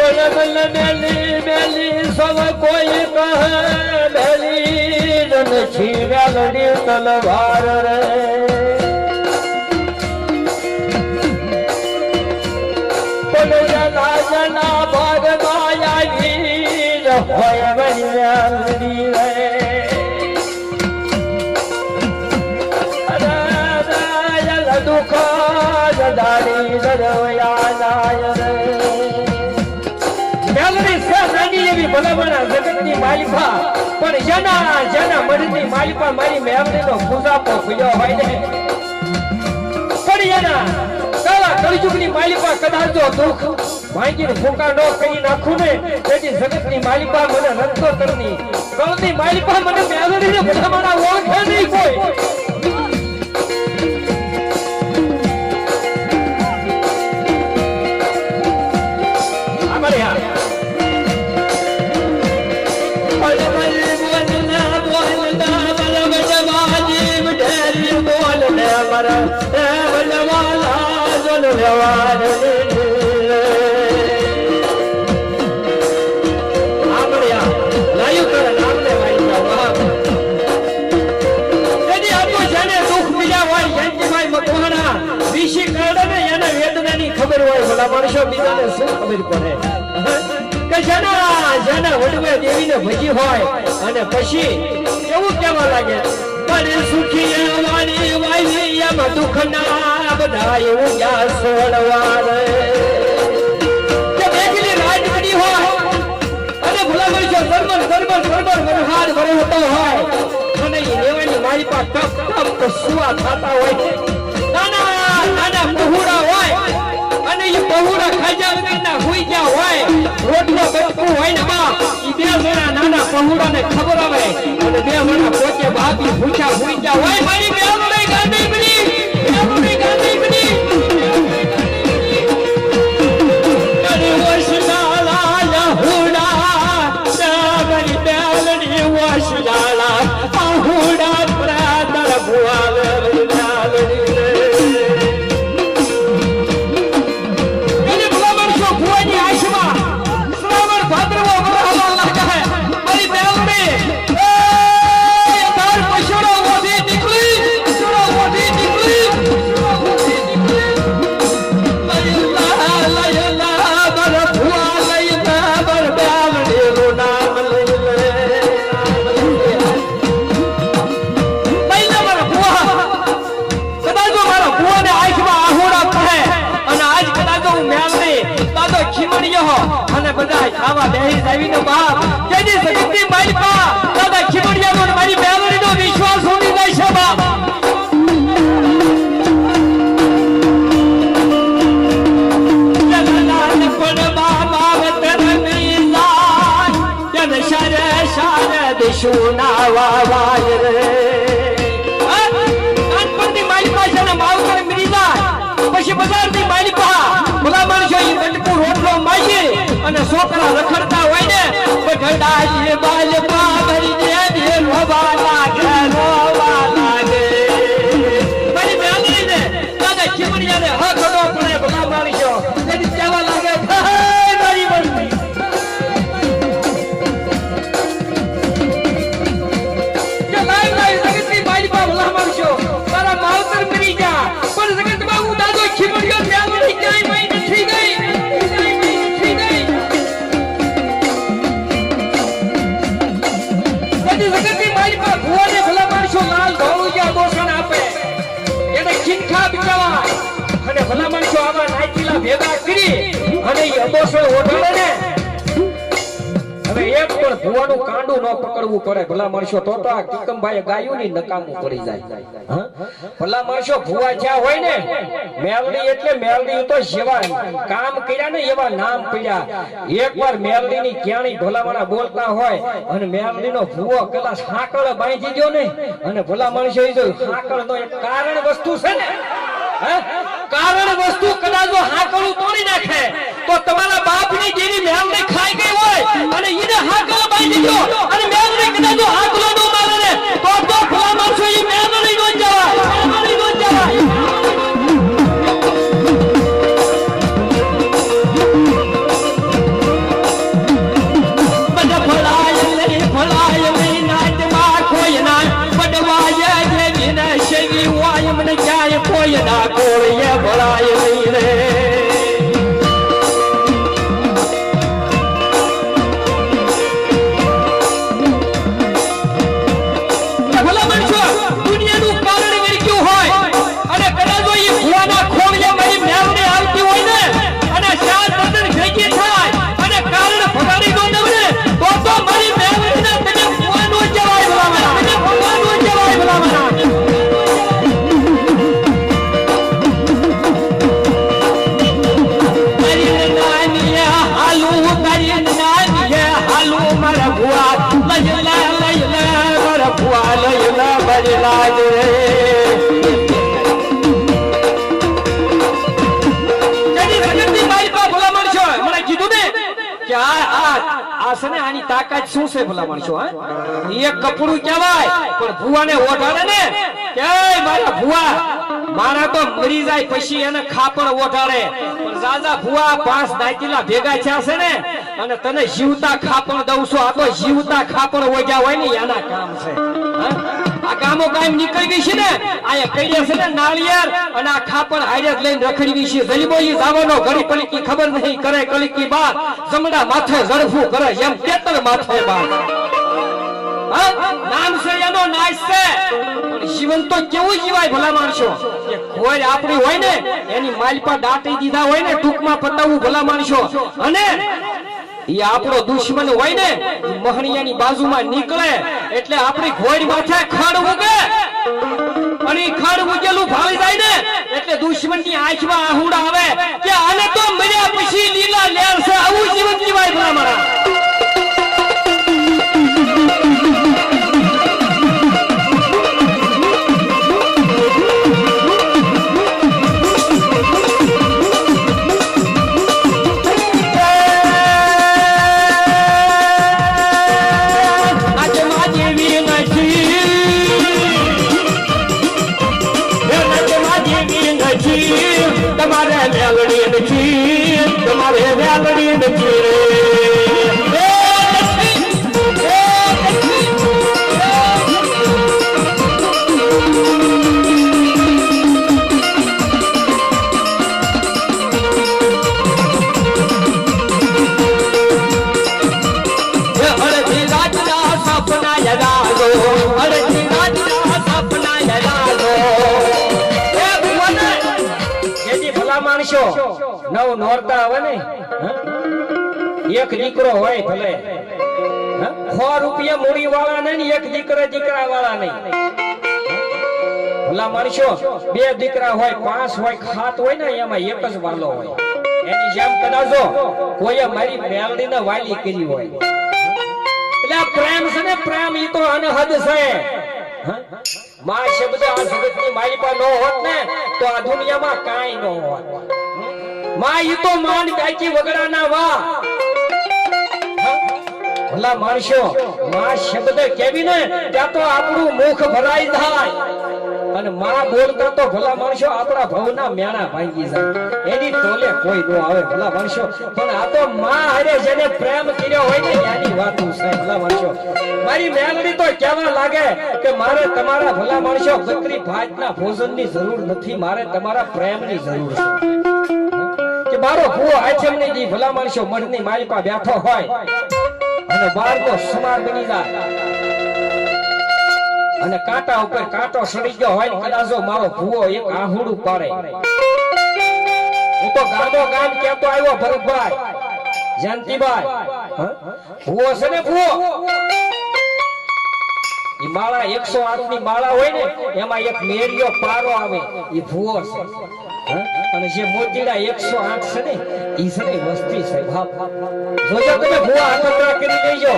મેલી મેલી સૌ કોઈ કહે મેલી નથી મેલડી તલવાર રે જના જના ભાગમાં આવી હોય મેલડી રે દુઃખ દાડી દરવયા નાય રે ભલામણા જગતની માલિકા પણ જેના જેના મનની માલિકા મારી મેલડીનો ખુજાપો ખુલ્યો હોય ને પણ એના કાળા કળજુગની માલિકા કદાચ જો દુઃખ ભાંગીને ફૂંકા ન કરી નાખું ને તેથી જગતની માલિકા મને રક્તોતરની કળની માલિકા મને મેલડીને ભલામણા ઓળખે નહીં કોઈ ખબર હોય ભલા માણસો બીજાને શું ખબર પડે કે જેના જેના વડવે દેવીને ભજી હોય અને પછી એવું કહેવા લાગે પણ સુખી વાણી વાવી એમ દુઃખ ના બધા એવું ક્યાં સોડવા રે કે બેગલી રાત પડી હોય અને ભલા માણસો સરબર સરબર સરબર વરહાદ વરહતો હોય અને એ લેવાની મારી પાસે ટપ ટપ સુવા થતા હોય નાના નાના બહુડા હોય અને એ બહુડા ખાજા વગરના હોઈ ગયા હોય રોટલો બચકું હોય ને બા એ બે જણા નાના બહુડાને ખબર આવે અને બે જણા પોતે ભાભી ભૂખ્યા હોઈ ગયા હોય મારી બેવડી ગાંધી બની બેવડી ગાંધી બની અરે વશલાલા લહુડા સાગરી બેવડી વશલાલા પહુડા પ્રાદર ભુવાલ બેવડી અને બધા ખાવા બેહી જાવીનો બાપ કેજી સગતી માલિકા દાદા ખીમડિયાનો મારી બેવડીનો વિશ્વાસ ઉડી જાય છે બાપ જલાલ પણ બાબા વતરની લાન જન શરે શરે દિશુના વાવાય રે કાનપુરની માલિકા છે ને માવતર મરી જાય પછી બજારની માલિકા ભલા માણસો ઈ બટકું રોટલો માગી અને છોકરા રખડતા હોય ને બગડાઈ બાલ પાવરી દે રોવા લાગે મારી બેલી ને દાદા ખીમડિયાને હક ન પડે ભલા માણસો તેથી કહેવા લાગે મારી બસ્તી કે લાઈ લાઈ જગતની માલિકા ભલા માણસો તારા માવતર મરી ગયા પણ જગતમાં હું દાદો ખીમડિયો બેવડી ક્યાંય મઈ નથી ગઈ જગતની માલિકા ભુવાને ભલા માણસો લાલ ધોળિયા દોષણ આપે એને ખીંખા બિચાવા અને ભલા માણસો આવા નાચીલા ભેગા કરી અને એ અબોષણ ઓઢાડે ને હવે એક પણ ભુવાનું કાંડું ન પકડવું પડે ભલા માણસો તો આ કિકમભાઈ ગાયું ની નકામું પડી જાય ભલા માણસો ભુવા જ્યાં હોય ને મેલડી એટલે મેલડી તો જેવા કામ કર્યા ને એવા નામ પડ્યા એકવાર મેલડી ની ક્યાણી ભલામણા બોલતા હોય અને મેલડી નો ભુવો પેલા સાંકળ બાંધી ગયો ને અને ભલા માણસો એ જો સાંકળ નો એક કારણ વસ્તુ છે ને કારણ વસ્તુ કદાચ હાકળું તોડી નાખે તો તમારા બાપની જેવી મેલડી ખાઈ ગઈ હોય અને એને હાકળ બાંધી ગયો અને મેલડી કદાચ હાકળો નો મારે ને તો ભલા માણસો એ મેલડી નો જવાય મેલડી નો જવાય લાજ રે આની તાકાત શું છે ભલા માણસો? એક કપડું કહેવાય પણ ભુવાને ઓઢાડે ને કે મારા ભુવા મારા તો મરી જાય પછી એને ખાપણ ઓઢાડે. પણ રાજા ભુવા 5 દાંતીલા ભેગા થયા છે ને અને તને જીવતા ખાપણ દઉં છું. આ તો જીવતા ખાપણ ઓઢ્યા હોય ને એના કામ છે. આ કામો કાયમ નીકળી ગઈ છે ને આ કહીએ છે ને નાળિયેર અને આ ખાપણ હારે લઈને રખડી છે. જલીબોઈ જાવાનો ઘડી પડીકી ખબર નહીં કરે કલીકી બાર જમડા માથે ઝડફું કરે એમ કેતર માથે બાર. નામ છે એનો નાશ છે પણ જીવન તો કેવું જીવાય ભલા માણસો? કે કોઈ આપણી હોય ને એની માલપા દાટી દીધા હોય ને ટૂંકમાં પતાવવું ભલા માણસો. અને એ આપણો દુશ્મન હોય ને મહણિયાની બાજુમાં નીકળે એટલે આપણી ઘોડી માથે ખડ ઉગે અને ખડ ઉગેલું ભાળી જાય ને એટલે દુશ્મનની આંખમાં આહુડા આવે કે આને તો મર્યા પછી લીલા લેર છે. આવું જીવન જીવાય ભલા મારા. તમારે વેલડી નથી તમારે વેલડી નથી રે અડધી રાતના સપના યદાલો અડધી રાતના સપના યદાલો માણસો નવ નોરતા આવે ને એક દીકરો હોય ભલે 100 રૂપિયા મૂડી વાળા નહીં એક દીકરા વાળા નહીં. ભલા માણસો 2 દીકરા હોય 5 હોય ખાત હોય ને એમાં એક જ વાલો હોય. એની જેમ કદાચો કોઈએ મારી મેલડીને વાલી કરી હોય એટલે પ્રેમ છે ને પ્રેમ ઈ તો અનહદ છે. માં શબ્દ આ જગતની માલિકા નો હોત ને તો આ દુનિયામાં કાંઈ નો હોત. માં ઈ તો માન કાકી વગડાના વા. ભલા માણસો માં શબ્દ કેવી ને ત્યાં તો આપણું મુખ ભરાઈ જાય અને માં બોલતા તો ભલા માણસો આપણા ભવના મેણા ભાંગી જાય. એની તોલે કોઈ નો આવે ભલા માણસો. પણ આ તો માં હારે જેને પ્રેમ કર્યો હોય ને એની વાતો છે ભલા માણસો. મારી મેલડી તો કેવા લાગે કે મારે તમારા ભલા માણસો બકરી ભાતના ભોજનની જરૂર નથી મારે તમારા પ્રેમની જરૂર છે. કે મારો ભૂવો આચમની દી ભલા માણસો મઢની માલિકા બેઠો હોય અને બારનો સમાર બની જાય અને કાંટા ઉપર કાંટો સડી ગયો હોય ને કદાચો મારો ભૂવો એક આહુડું પાડે. હું તો ગામો ગામ કેતો આવ્યો ભરતભાઈ જયંતિભાઈ ભૂવો છે ને ભૂવો ઈ માળા 108 ની માળા હોય ને એમાં એક મેરિયો પારો આવે ઈ ભૂવો છે. અને જે મોતીડા 108 છે ને ઈ છે વસ્તી છે બાપ. જોજો તમે ભૂવા આતંત્રા કરી લેજો.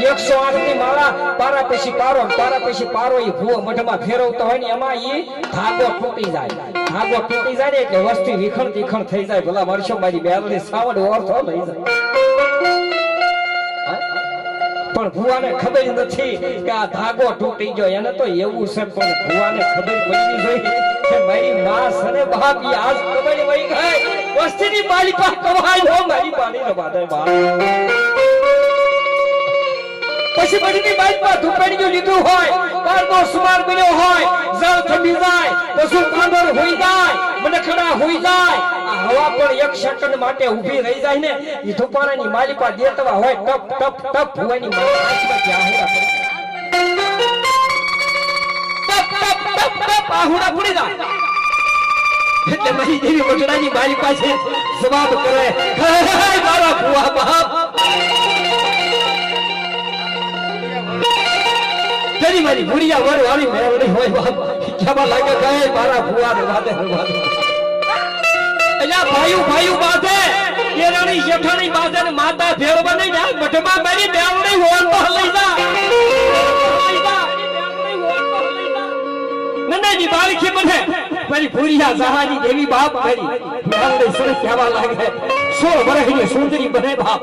108 ની માળા પારા પછી પારો ઈ ભૂવો મઢમાં ફેરવતો હોય ને એમાં ઈ ધાગો તૂટી જાય. ધાગો તૂટી જાય ને એટલે વસ્તી વિખણ થઈ જાય. ભલા મારશો મારી બેલડી સાવડ ઓરથો લઈ જાય. પણ ભુવાને ખબર નથી કે આ ધાગો તૂટી ગયો. એને તો એવું છે પણ ભુવાને ખબર પડવી જોઈએ કે મારી માં સને બાપ આજ ખબર વહી ગઈ વસ્તીની માલિકા કવાય હો મારી પાણી રવાદે બા. પછી બડીની માલિકા ધુપેડીઓ લીધું હોય બારનો સુમાર બન્યો હોય જળ થમી જાય પશુ પાંદર હોઈ જાય મનખડા હોઈ જાય હવા પણ 1 સેકન્ડ માટે ઊભી રહી જાય ને ઈ ધુપાણાની માલિકા દેતવા હોય ટપ ટપ ટપ ભુવાની આંખમાંથી આહુડા પડી જાય એટલે મારી દેવી વટડાની માલિકા છે જવાબ કરે મારા ભુવા બાપ તેરી મારી ભુડિયા વર વાળી મેવડી હોય બાપ કેવા લાગે ગયે મારા ભુવા ને વાદે એલા ભાઈઓ બાધે કેરાણી જેઠાણી બાધે ને માતા ભેળવા નહીં જાય મઠમાં મારી બેવડી હોલ તો લઈ જા સોનાની બાળકી બને મારી ભૂરિયા જહાની દેવી બાપ કરી મારે સર કહેવા લાગે 16 વર્ષની સુંદરી બને બાપ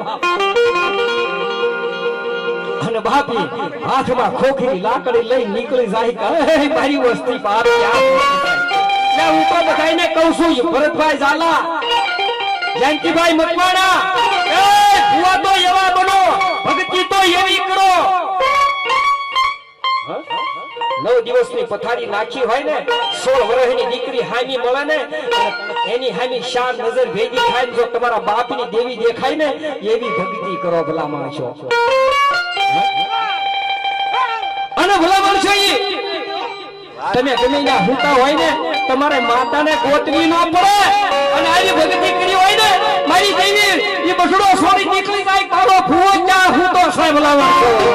અને બાપી હાથમાં ખોખરી લાકડી લઈ નીકળી જાય કે મારી વસ્તી બાપ ક્યાં હું તો બધાને કહું છું ભરતભાઈ ઝાલા જયંતિભાઈ મકવાણા એ ભુવા તો એવા બનો ભક્તિ તો એવી કરો 9 દિવસની પથારી નાખી હોય ને 16 વર્ષની દીકરી હામી મળે ને એની હામી શાન નજર ભેગી થાય જો તમારા બાપની દેવી દેખાય ને એવી ભક્તિ કરો ભલા માણસો અને ભલા માણસો તમે ગમે ત્યાં હુતા હોય ને તમારે માતાને ગોતવી ન પડે અને આવી ભક્તિ કરી હોય ને મારી દેવી એ બસડો છોડી નીકળી જાય તારો ભૂવો ક્યાં હુતો છે ભલા માણસો